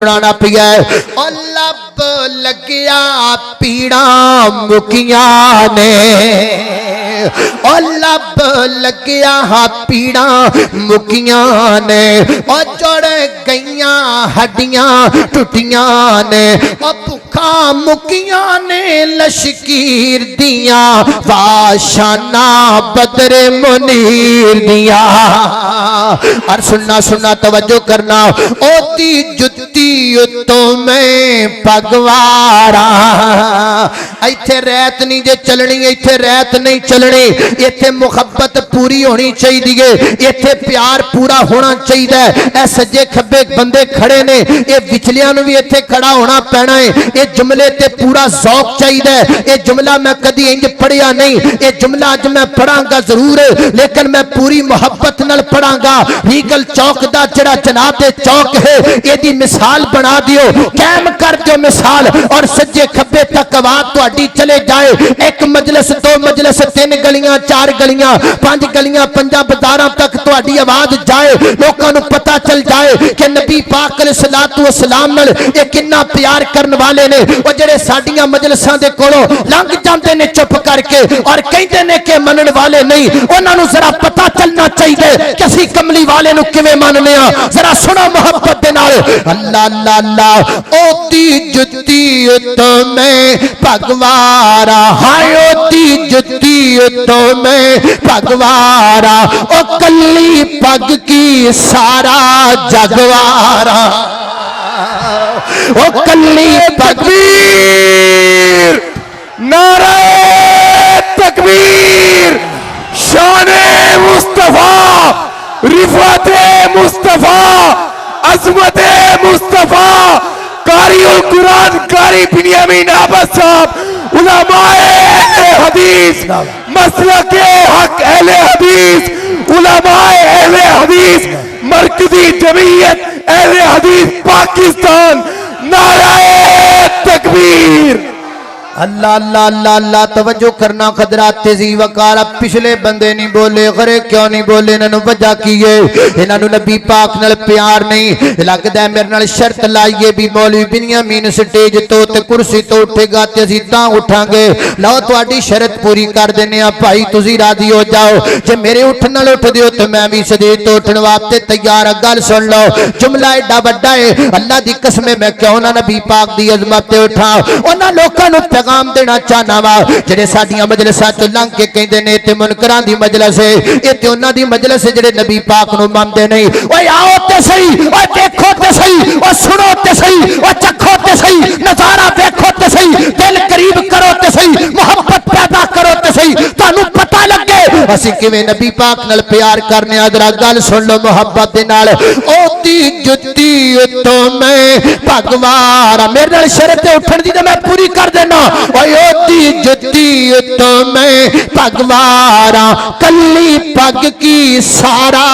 सुनाना पिया और लब लगिया पीड़ा मुकिया ने और लब लगिया पीड़ा मुकिया ने और चढ़ गईया हड्डियां टुटिया ने और भुखा मुकिया ने लशकीर दिया वाशाना बदरे मुनीर दिया। और सुनना सुनना तवज्जो करना ओती जुत्ती तो मैं पगवारा इत्थे रैत नहीं जे चलनी इत्थे रैत नहीं चलनी इत्थे मुहब्बत पूरी होनी चाहिए इत्थे प्यार पूरा होना चाहिए। ए सज्जे खब्बे बंदे खड़े ने ये विचलियां भी इत्थे खड़ा होना पैना है। ये जुमले ते पूरा ज़ौक चाहिए। ये जुमला मैं कदी इंज पढ़िया नहीं ये जुमला अज मैं पढ़ांगा जरूर लेकिन मैं पूरी मुहब्बत नाल पढ़ांगा। रीगल चौक दा जड़ा जनाब दे चौक है यदी मिसाल बना दियो कैम कर दियो मिसाल और सज्जे खब्बे तक आवाज तुहाडी चले जाए एक मजलिस दो मजलिस तीन गलियां चार गलियां पांच गलियां पंजा बाजारां तक तुहाडी आवाज जाए लोकां नूं पता चल जाए कि नबी पाक अलैहिस्सलातु वस्सलाम नाल ये कितना प्यार करन वाले ने। ओ जेड़े साडीआं मजलिसां दे कोलों लंघ जांदे ने चुप करके और कहंदे ने कि मनण वाले नहीं उन्हां नूं जरा पता चलना चाहिए कि असीं कमली वाले नूं किवें मनने आ। जरा सुनो मोहब्बत दे नाल अल्लाह अल्लाह अल्लाह ओती जुत्ती तो मैं भगवारा हाय ओती जुत्ती तो मैं भगवारा ओ कल्ली पग की सारा जगवारा ओ कल्ली तकबीर नारे तकबीर शाने मुस्तफा रिफाते मुस्तफा अज़मते मुस्तफा कारी उल कुरान कारी बिन्यामीन अब्बास साहब उलमाए हदीस मसलके हक अहले हदीस उलमाए अहले हदीस मरकजी जमीयत अहले हदीस पाकिस्तान नारे तकबीर। अल्लाह अल्लाह अल्लाह अल्लाह तवज्जो करना खदरात तेजी वकार। पिछले बंदे नहीं बोले खरे क्यों नहीं बोले इन्होंने वजह की है इन्होंने नबी पाक नाल प्यार नहीं लगता है मेरे नाल शर्त लाइए भी मौलवी बिन्यामीन स्टेज तो ते कुर्सी तो उठेगा ते असीं तां उठांगे। लो तुहाडी शर्त पूरी कर देने आ भाई तुसीं राजी हो जाओ जे मेरे उठन नाल उठ दिओ ते मैं भी स्टेज तो उठन वास्ते तैयार। गल सुन लो जुमला एडा वड्डा है अल्लाह दी कसम मैं क्यों ना नबी पाक दी अज़मत ते उठा उन्हां लोकां नूं पैगाम देना चाहना वा जेडे साडियां मजलिसां च लंघ के कहंदे ने ते मुनकरां दी मजलिस है ये ते उन्हां दी मजलिस है जेडे नबी पाक नूं मनदे नहीं। ओए आओ ते सही ओए देखो ते सही ओए सुनो ते सही ओए चखो ते सही नजारा देखो ते सही दिल करीब करो ते सही मोहब्बत पैदा करो ते सही तुहानूं पता लगे असीं किवें नबी पाक नाल प्यार करने आ। जरा गल सुन लो मोहब्बत दे नाल ओती जुत्ती तो मैं भगवारा मेरे नाल शर्त उठण दी ते मैं पूरी कर देना। ओती जुत्ती तो मैं भगवारा कल्ली पग की सारा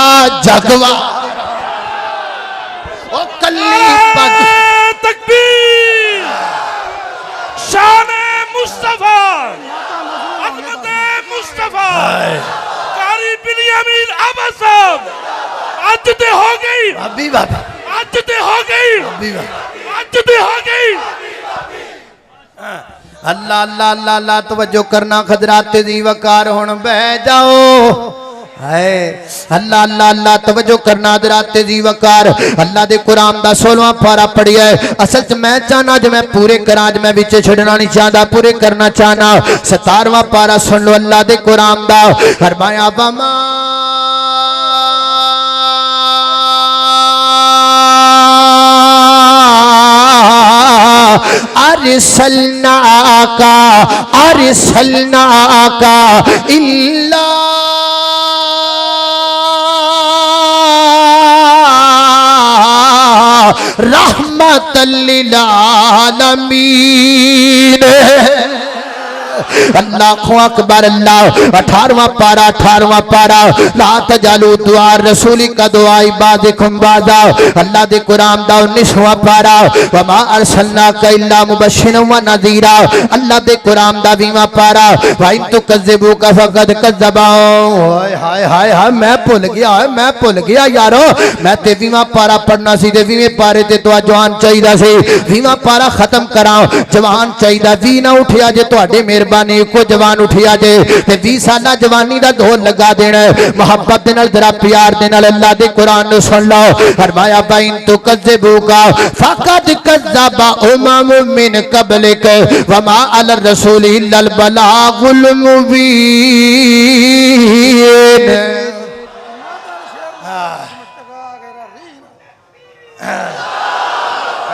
जगवारा ओ कल्ली पग तकबीर शाने मुस्तफा अज़मते मुस्तफा कारी बिन्यामीन अब्बास साहब आज ते हो गई अभी बाबा आज ते हो गई आज ते हो गई। अल्लाह अल्लाह अल्लाह अल्लाह तवज्जो करना खदरात तेजी वकार हुण बह जाओ है अल्लाह अल्लाह अल्लाह तवज्जो करना हज़रात तेजी वकार। अल्लाह दे कुरान दा 16वां पारा पढ़िया है असल च मैं चाहना जो मैं पूरे करा ज मैं विच छड़ना नहीं चाहता पूरे करना चाहना। 17वां पारा सुन लो अल्लाह दे कुरान दा फरमाया वमा अरसलना का इल्ला रहमतल लिल आलमीन। अल्लाहु अकबर अल्लाह 18वां पारा ला तजालू दुआ रसूली का दुआ इबादिकुम बादा अल्लाह दे कुरान दा 19वां पारा वमा अरसलनाका इल्ला मुबश्शिरन व नज़ीरा अल्लाह दे कुरान दा 20वां पारा व इन तुकज़्ज़िबू का फक़द कज़्ज़बा हाय हाय हाय मैं भूल गया यारो मैं 23वां पारा पढ़ना सी ते 20वें पारे ते तो जवान चाहिदा सी 20वां पारा खत्म करा जवान चाहिदा 20 ना उठिया जे तुहाडी मेहरबानी को जवान उठिया जे ते 20 साला जवानी दा ढोल लगा देना मोहब्बत दे नाल जरा प्यार दे नाल अल्लाह दे कुरान नु सुन लो फरमाया बाइन तो कज़्ज़बूका फक़द कज़्ज़बा उमम मिन क़ब्लिक वमा अल रसूल इल्लल बलागुल मुबीन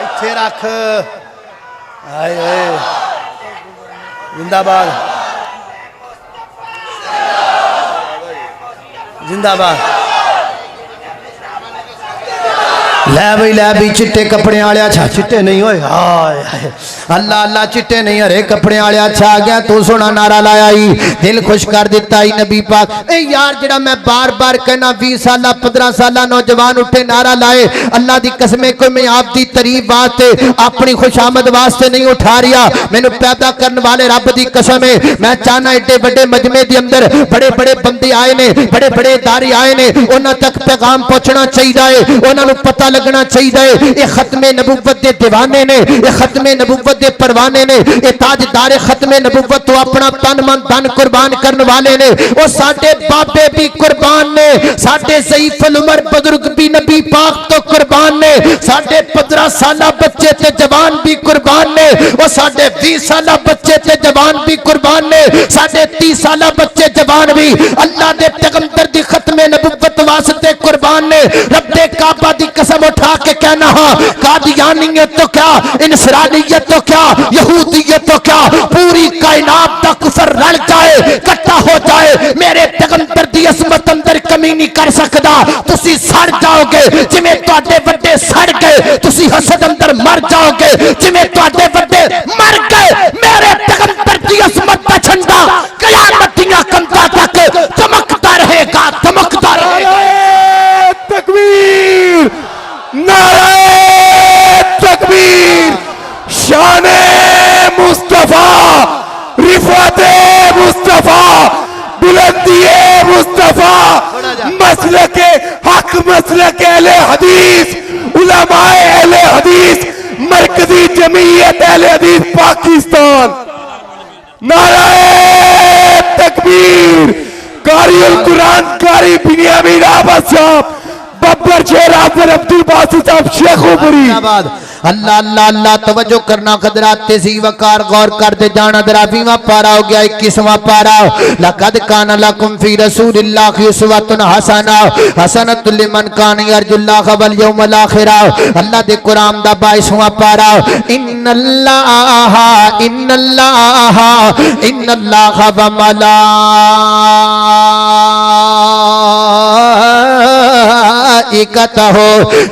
इत्थे रख हाय जिंदाबाद जिंदाबाद लै भी चिट्टे कपड़े वाले अच्छा चिट्टे नहीं होए हाय अल्लाह अल्लाह चिट्टे नहीं हरे कपड़े वाले अच्छा आ गया तू सोना नारा लाया ही दिल खुश कर दिता ही नबी पाक ए यार जड़ा मैं बार बार कहना 20 साल 15 साल नौजवान उठे नारा लाए अल्लाह दी कसमें कोई मैं आप दी तारीफ वास्ते अपनी खुशामद वास्ते नहीं उठा रिया मैनू पैदा करने वाले रब दी कसम है मैं चाहना एडे बड़े मजमे दे अंदर बड़े बड़े बंदे आए ने बड़े बड़े दारी आए ने उन्हां तक पैगाम पहुंचना चाहिए है उन्हां नू पता लगना चाहिए ये खत्मे नबुव्वत दे दीवाने ने ये खत्मे नबुव्वत दे परवाने ने ये ताजदार खत्मे नबुव्वत तो अपना तन मन धन कुर्बान करने वाले ने वो साडे बाबे भी कुर्बान ने साडे ज़ईफ़ुल उमर बुजुर्ग भी नबी पाक तो कुर्बान ने साडे 15 साल बच्चे ते जवान भी कुर्बान ने वो साडे 20 साल बच्चे ते जवान भी कुर्बान ने साडे 30 साल बच्चे जवान भी अल्लाह दे पैगंबर दी खत्मे नबुव्वत वास्ते कुर्बान ने रब्बे काबा दी कसम उठा के कहना हाँ कादियानियत तो क्या इंसरानियत तो क्या यहूदियत तो क्या पूरी कायनात दा कुफर रल जाए इकट्ठा हो जाए मेरे पैगंबर दी असमत अंदर कमी नहीं कर सकदा तुसी सड़ जाओगे जिवें तुहाडे वड्डे सड़ गए तुसी हसद अंदर मर जाओगे जिवें तुहाडे वड्डे मर गए मेरे पैगंबर दी असमत दा झंडा कयामत दियां कंधां तक चमकता रहेगा तकबीर नारे तकबीर शाने मुस्तफा रिफाते मुस्तफा बुलंदिए मुस्तफा मसलके हक मसलके अहले हदीस उलमाए अहले हदीस मरकजी जमीयत अहले हदीस पाकिस्तान नारे तकबीर कारियुल कुरान कारी बिनियामीन अहमद साहब बब्बर शेर आफर अब्दुल बासित साहब शेखोपुरी अल्लाह अल्लाह अल्लाह तवज्जो करना खदरात तेजी वकार गौर करते जाना दरा 20वां पारा हो गया 21वां पारा लक़द काना लकुम फी रसूलिल्लाहि उस्वतुन हसना हसनतुल लिमन कान यरजुल्लाह वल यौमल आखिर अल्लाह दे कुरान दा 22वां पारा इन्नल्लाह व मलाइकतहु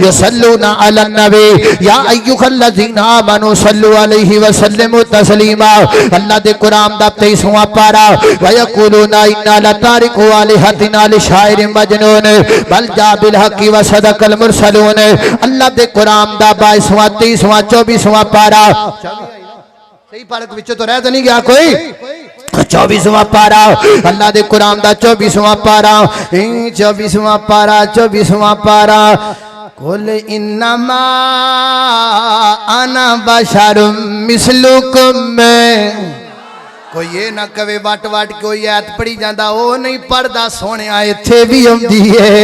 युसल्लूना अलन नबी या अय्युहल्लज़ीना आमनू सल्लु अलैहि व सल्लिमू तस्लीमा अल्लाह दे कुरान दा 23वां पारा व यक़ूलूना इन्ना लतारिकु आलिहतिना लिशाइरिन मजनून बल जा बिल हक़्क़ि व सदक़ल मुरसलून अल्लाह दे कुरान दा 22वां 23वां 24वां पारा सही पारक विच तो रह तो नहीं गया कोई 24वां पारा अल्लाह दे कुरान दा 24वां पारा 24वां पारा कुल इन्नमा अना बशरुम मिसलुकुम कोई ये ना कवे वट वट कोई ऐत पढ़ी जाता वो नहीं पढ़ता सोने इत्थे भी आउंदी है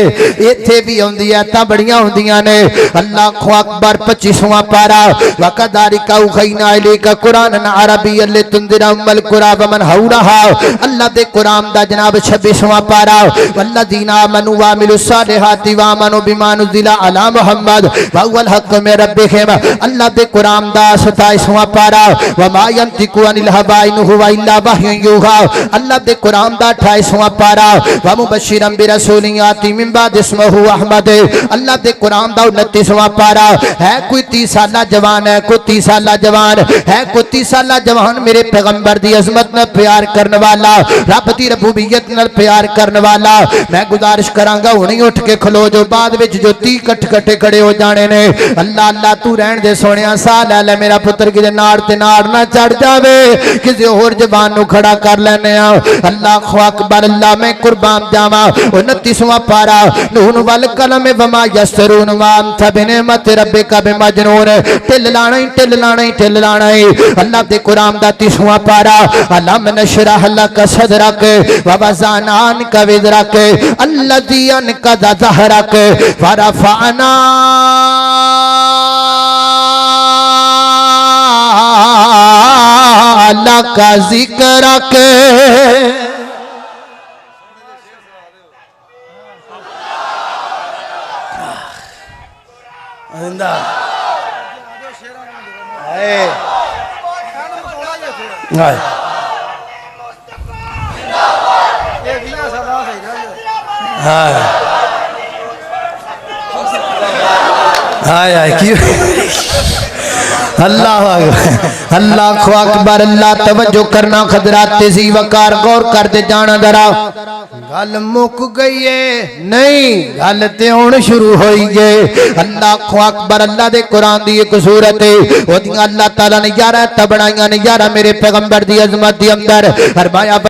ऐतां बड़ियां हुंदियां ने अल्लाहु अकबर 25वां पारा वकदारिका उखैना इलैका कुरानन अरबिय्यन लितुंदिरा उम्मल कुरा व मन हौलहा अल्लाह दे कुरान दा जनाब 26वां पारा वल्लज़ीना आमनू व अमिलुस सालिहाति व आमनू बिमा नुज़िला अला मुहम्मद व हुवल हक़्क़ु मिन रब्बिहिम अल्लाह दे कुरान दा 27वां पारा व मा यंतिकु अनिल हवा इन हुवा इल्ला वह्युन यूहा अल्लाह दे कुरान दा 28वां पारा व मुबश्शिरन बि रसूलिन याती मिन बाद इस्मुहु अहमद अल्लाह दे कुरान दा 29वां पारा है कोई 30 साल जवान है कोई कोई 30 साला जवान है, कोई 30 साला जवान मेरे पैगंबर दी अजमत नाल प्यार करने वाला, रब दी रबूबियत नाल प्यार करने वाला, मैं गुजारिश करांगा हुणे उठ के खलो जो, बाद विच जो 30 कट्ठे खड़े हो जाने ने। अल्लाह अल्लाह तू रहन दे सोहणिया, साह लै ले मेरा पुत्र किते नाड़ ते नाड़ ना चढ़ जावे, किसी होर जवान नू खड़ा कर लैने आ। अल्लाह अकबर, अल्लाह मैं कुर्बान जावा। 29वां पारा नून वल कलम वमा यस्तरून वाम थबिने मत रब्बे का बेमजनूर, टिल लाना ही टिल लाना ही टिल लाना ही। अल्लाह दे कुरान दा 30वां पारा, अलम नशरह लक सदरक व वज़अना अन्का विज़रक अल्लज़ी अनक़ज़ ज़हरक व रफ़अना लक ज़िक्रक। अल्लाह अल्लाह अकबर, अल्लाह तवज्जो करना, खदरात तेजी वकार गौर करते जाना जरा। गल मुक गई है नहीं, गल ते हुण शुरू होई है। अल्लाह अकबर, अल्लाह दे कुरान दी एक सूरत है, ओदियां अल्लाह ताला ने 11 तबड़ाइयां ने 11 मेरे पैगंबर दी अजमत दी अंदर फरमाया।